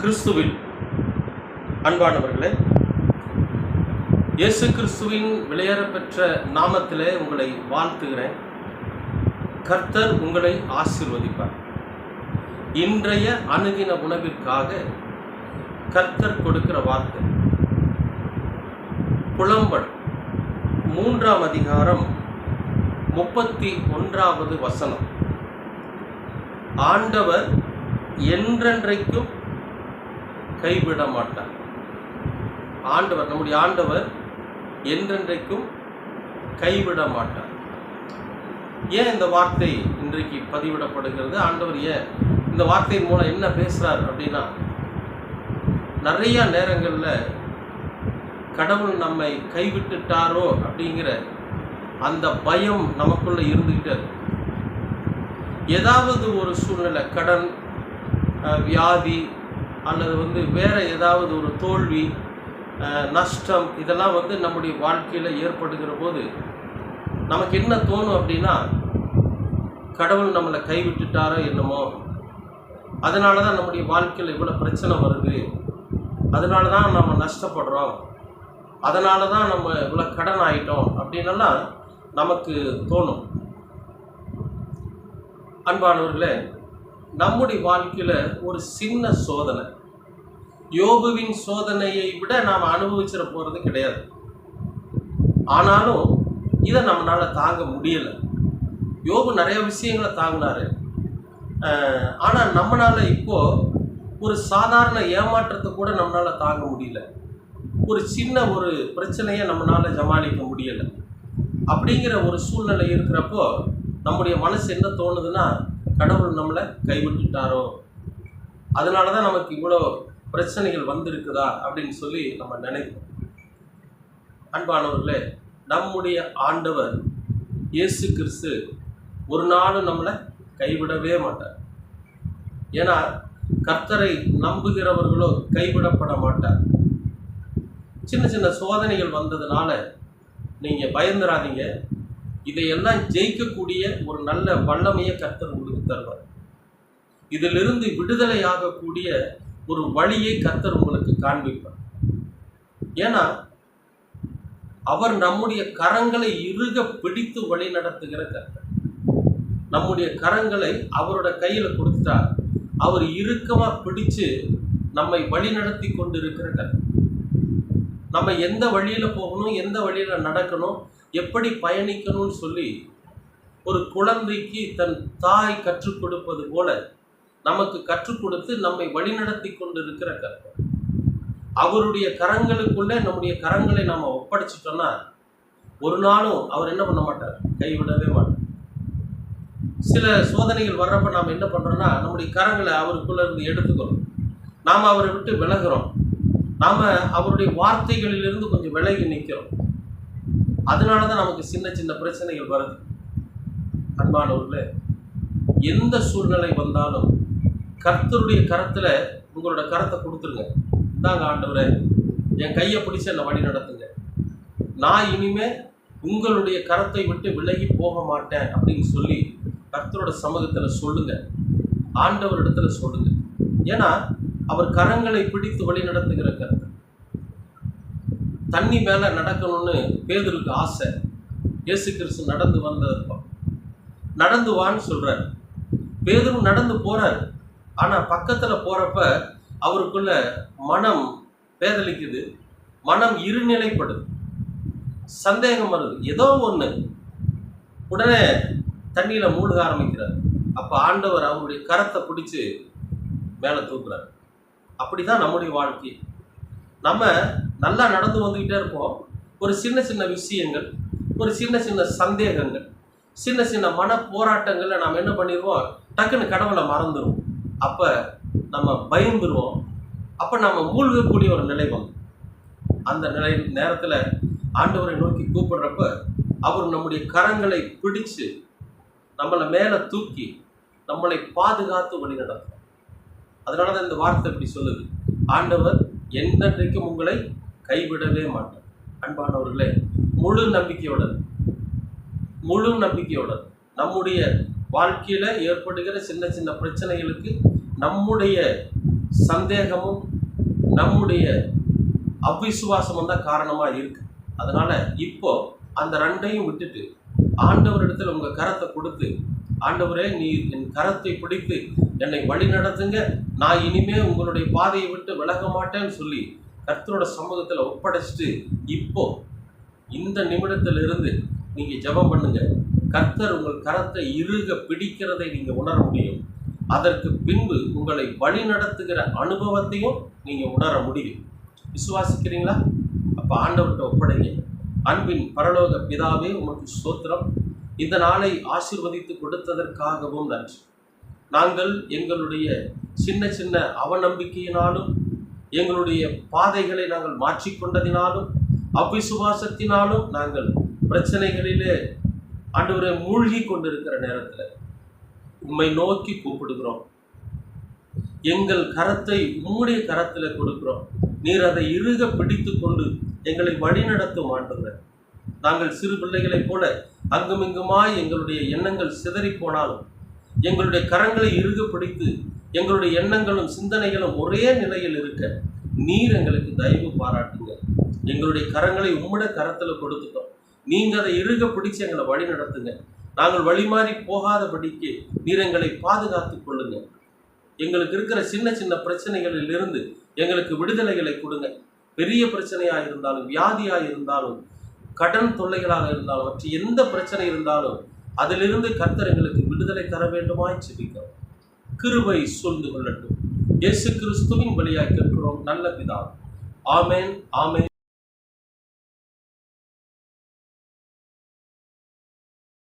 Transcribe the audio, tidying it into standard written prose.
கிறிஸ்துவில் அன்பானவர்களே, இயேசு கிறிஸ்துவின் விலையேறப்பெற்ற நாமத்திலே உங்களை வாழ்த்துகிறேன். கர்த்தர் உங்களை ஆசீர்வதிப்பார். இன்றைய அனுதின உணவிற்காக கர்த்தர் கொடுக்கிற வார்த்தை புலம்பல் 3ஆம் அதிகாரம் 31வது வசனம். ஆண்டவர் என்றென்றைக்கும் கைவிட மாட்டார். ஆண்டவர், நம்முடைய ஆண்டவர் என்றென்றைக்கும் கைவிட மாட்டார். ஏன் இந்த வார்த்தை இன்றைக்கு பதிவிடப்படுகிறது? ஆண்டவர் ஏன் இந்த வார்த்தையின் மூலம் என்ன பேசுகிறார் அப்படின்னா, நிறைய நேரங்களில் கடவுள் நம்மை கைவிட்டுட்டாரோ அப்படிங்கிற அந்த பயம் நமக்குள்ளே இருந்துக்கிட்டே இருக்கு. ஏதாவது ஒரு சூழ்நிலை, கடன், வியாதி அல்லது வேறு ஏதாவது ஒரு தோல்வி, நஷ்டம், இதெல்லாம் நம்முடைய வாழ்க்கையில் ஏற்படுகிற போது நமக்கு என்ன தோணும் அப்படின்னா, கடவுள் நம்மளை கைவிட்டுட்டாரோ என்னமோ, அதனால தான் நம்முடைய வாழ்க்கையில் இவ்வளோ பிரச்சனை வருது, அதனால தான் நம்ம நஷ்டப்படுறோம், அதனால தான் நம்ம இவ்வளோ கடன் ஆகிட்டோம் அப்படின்னெல்லாம் நமக்கு தோணும். அன்பானவர்களே, நம்முடைய வாழ்க்கையில் ஒரு சின்ன சோதனை, யோபுவின் சோதனையை விட நாம் அனுபவிச்சிட போகிறது கிடையாது. ஆனாலும் இதை நம்மளால் தாங்க முடியலை. யோபு நிறைய விஷயங்களை தாங்கினார். ஆனால் நம்மளால் இப்போது ஒரு சாதாரண ஏமாற்றத்தை கூட நம்மளால் தாங்க முடியல. ஒரு சின்ன ஒரு பிரச்சனையை நம்மளால் சமாளிக்க முடியலை. அப்படிங்கிற ஒரு சூழ்நிலை இருக்கிறப்போ நம்முடைய மனசு என்ன தோணுதுன்னா, கடவுள் நம்மளை கைவிட்டுட்டாரோ, அதனால தான் நமக்கு இவ்வளோ பிரச்சனைகள் வந்திருக்குதா அப்படின்னு சொல்லி நம்ம நினைக்கிறோம். அன்பானவர்களே, நம்முடைய ஆண்டவர் இயேசு கிறிஸ்து ஒரு நாளும் நம்மளை கைவிடவே மாட்டார். ஏன்னா கர்த்தரை நம்புகிறவர்களோ கைவிடப்பட மாட்டார். சின்ன சின்ன சோதனைகள் வந்ததுனால நீங்கள் பயந்துடாதீங்க. இதையெல்லாம் ஜெயிக்கக்கூடிய ஒரு நல்ல வல்லமையை கர்த்தர் உங்களுக்கு தருவார். இதிலிருந்து விடுதலையாகக்கூடிய ஒரு வழியை கர்த்தர் உங்களுக்கு காண்பிப்பார். ஏன்னா அவர் நம்முடைய கரங்களை இறுக பிடித்து வழி நடத்துகிற கர்த்தர். நம்முடைய கரங்களை அவரோட கையில் கொடுத்துட்டா அவர் இறுக்கமாக பிடிச்சு நம்மை வழி நடத்தி கொண்டு இருக்கிற கர்த்தர். நம்ம எந்த வழியில் போகணும், எந்த வழியில் நடக்கணும், எப்படி பயணிக்கணும்னு சொல்லி ஒரு குழந்தைக்கு தன் தாய் கற்றுக் கொடுப்பது போல நமக்கு கற்றுக் கொடுத்து நம்மை வழிநடத்தி கொண்டு இருக்கிற கர்த்தர். அவருடைய கரங்களுக்குள்ளே நம்முடைய கரங்களை நாம் ஒப்படைச்சிட்டோம்னா ஒரு நாளும் அவர் என்ன பண்ண மாட்டார், கைவிடவே மாட்டார். சில சோதனைகள் வர்றப்ப நாம் என்ன பண்ணுறோம்னா, நம்முடைய கரங்களை அவருக்குள்ளே இருந்து எடுத்துக்கிறோம், நாம் அவரை விட்டு விலகிறோம், நாம் அவருடைய வார்த்தைகளிலிருந்து கொஞ்சம் விலகி நிற்கிறோம். அதனால தான் நமக்கு சின்ன சின்ன பிரச்சனைகள் வருது. அன்பானவர்களே, எந்த சூழ்நிலை வந்தாலும் கர்த்தருடைய கரத்தில் உங்களோட கரத்தை கொடுத்துருங்க. இந்தாங்க ஆண்டவரே, என் கையை பிடிச்சி என்னை வழி நடத்துங்க, நான் இனிமே உங்களுடைய கரத்தை விட்டு விலகி போக மாட்டேன் அப்படின்னு சொல்லி கர்த்தரோட சமூகத்தில் சொல்லுங்க, ஆண்டவரிடத்துல சொல்லுங்க. ஏன்னா அவர் கரங்களை பிடித்து வழி நடத்துகிற கர்த்தர். தண்ணி மேலே நடக்கணும்னு பேதுருக்கு ஆசை. இயேசு கிறிஸ்து நடந்து வந்ததுப்போம், நடந்து வான்னு சொல்கிறார். பேதுரு நடந்து போகிறார். ஆனால் பக்கத்தில் போகிறப்ப அவருக்குள்ள மனம் பேதலிக்குது, மனம் இருநிலைப்படுது, சந்தேகம் வருது, ஏதோ ஒன்று. உடனே தண்ணியில் மூழ்க ஆரம்பிக்கிறார். அப்போ ஆண்டவர் அவருடைய கரத்தை பிடிச்சி மேலே தூக்குறார். அப்படி தான் நம்முடைய வாழ்க்கை. நம்ம நல்லா நடந்து வந்துக்கிட்டே இருப்போம். ஒரு சின்ன சின்ன விஷயங்கள், ஒரு சின்ன சின்ன சந்தேகங்கள், சின்ன சின்ன மன போராட்டங்களில் நாம் என்ன பண்ணிடுவோம், டக்குன்னு கடவுளை மறந்துடுவோம். அப்போ நம்ம பயந்துருவோம். அப்போ நம்ம மூழ்கக்கூடிய ஒரு நிலை வந்து, அந்த நேரத்தில் ஆண்டவரை நோக்கி கூப்பிடுறப்ப அவர் நம்முடைய கரங்களை பிடிச்சு நம்மளை மேலே தூக்கி நம்மளை பாதுகாத்து வழி நடத்தும். அதனால தான் இந்த வார்த்தை இப்படி சொல்லுது, ஆண்டவர் என்றென்றைக்கும் உங்களை கைவிடவே மாட்டார். அன்பானவர்களே, முழு நம்பிக்கையுடன் நம்முடைய வாழ்க்கையில் ஏற்படுகிற சின்ன சின்ன பிரச்சனைகளுக்கு நம்முடைய சந்தேகமும் நம்முடைய அவிசுவாசமும் தான் காரணமா இருக்கு. அதனால இப்போ அந்த ரெண்டையும் விட்டுட்டு ஆண்டவரிடத்தில் உங்க கரத்தை கொடுத்து, ஆண்டவரே நீர் என் கரத்தை பிடித்து என்னை வழி நடத்துங்க, நான் இனிமே உங்களுடைய பாதையை விட்டு விலக மாட்டேன்னு சொல்லி கர்த்தரோட சமூகத்தில் ஒப்படைச்சிட்டு இப்போ இந்த நிமிடத்திலிருந்து நீங்க ஜெபம் பண்ணுங்க. கர்த்தர் உங்கள் கரத்தை இறுக பிடிக்கிறதை நீங்க உணர முடியும். அதற்கு பின்பு உங்களை வழி நடத்துகிற அனுபவத்தையும் நீங்க உணர முடியும். விசுவாசிக்கிறீங்களா? அப்ப ஆண்டவர்கிட்ட ஒப்படைங்க. அன்பின் பரலோக பிதாவே, உமக்கு ஸ்தோத்திரம். இந்த நாளை ஆசீர்வதித்து கொடுத்ததற்காகவும் நன்றி. நாங்கள் எங்களுடைய சின்ன சின்ன அவநம்பிக்கையினாலும் எங்களுடைய பாதைகளை நாங்கள் மாற்றிக்கொண்டதினாலும் அவிசுவாசத்தினாலும் நாங்கள் பிரச்சனைகளிலே ஆண்டவரை மூழ்கி கொண்டிருக்கிற நேரத்தில் உம்மை நோக்கி கூப்பிடுகிறோம். எங்கள் கரத்தை உம்முடைய கரத்தில் கொடுக்கிறோம். நீர் அதை இறுக பிடித்து கொண்டு எங்களை வழிநடத்தும் ஆண்டவரே. நாங்கள் சிறு பிள்ளைகளைப் போல அங்குமிங்குமாய் எங்களுடைய எண்ணங்கள் சிதறி போனாலும் எங்களுடைய கரங்களை இறுக பிடித்து எங்களுடைய எண்ணங்களும் சிந்தனைகளும் ஒரே நிலையில் இருக்க நீர் எங்களுக்கு தயவு பாராட்டுங்க. எங்களுடைய கரங்களை உம்முடைய கரத்தில் கொடுத்துட்டோம். நீங்க அதை இறுக பிடிச்சு எங்களை வழி நடத்துங்க. நாங்கள் வழிமாறி போகாதபடிக்கு நீர் எங்களை பாதுகாத்துக் கொள்ளுங்க. எங்களுக்கு இருக்கிற சின்ன சின்ன பிரச்சனைகளில் இருந்து எங்களுக்கு விடுதலைகளை கொடுங்க. பெரிய பிரச்சனையாக இருந்தாலும், வியாதியாக இருந்தாலும், கடன் தொல்லைகளாக இருந்தாலும், மற்ற எந்த பிரச்சனை இருந்தாலும் அதிலிருந்து கர்த்தர் எங்களுக்கு விடுதலை தர வேண்டுமாய் செபிக்கிறோம். கிருபை சூழ்ந்து கொள்ளட்டும். இயேசு கிறிஸ்துவின் வழியாய் கேட்கிறோம் நல்ல பிதாவே. ஆமென், ஆமென்.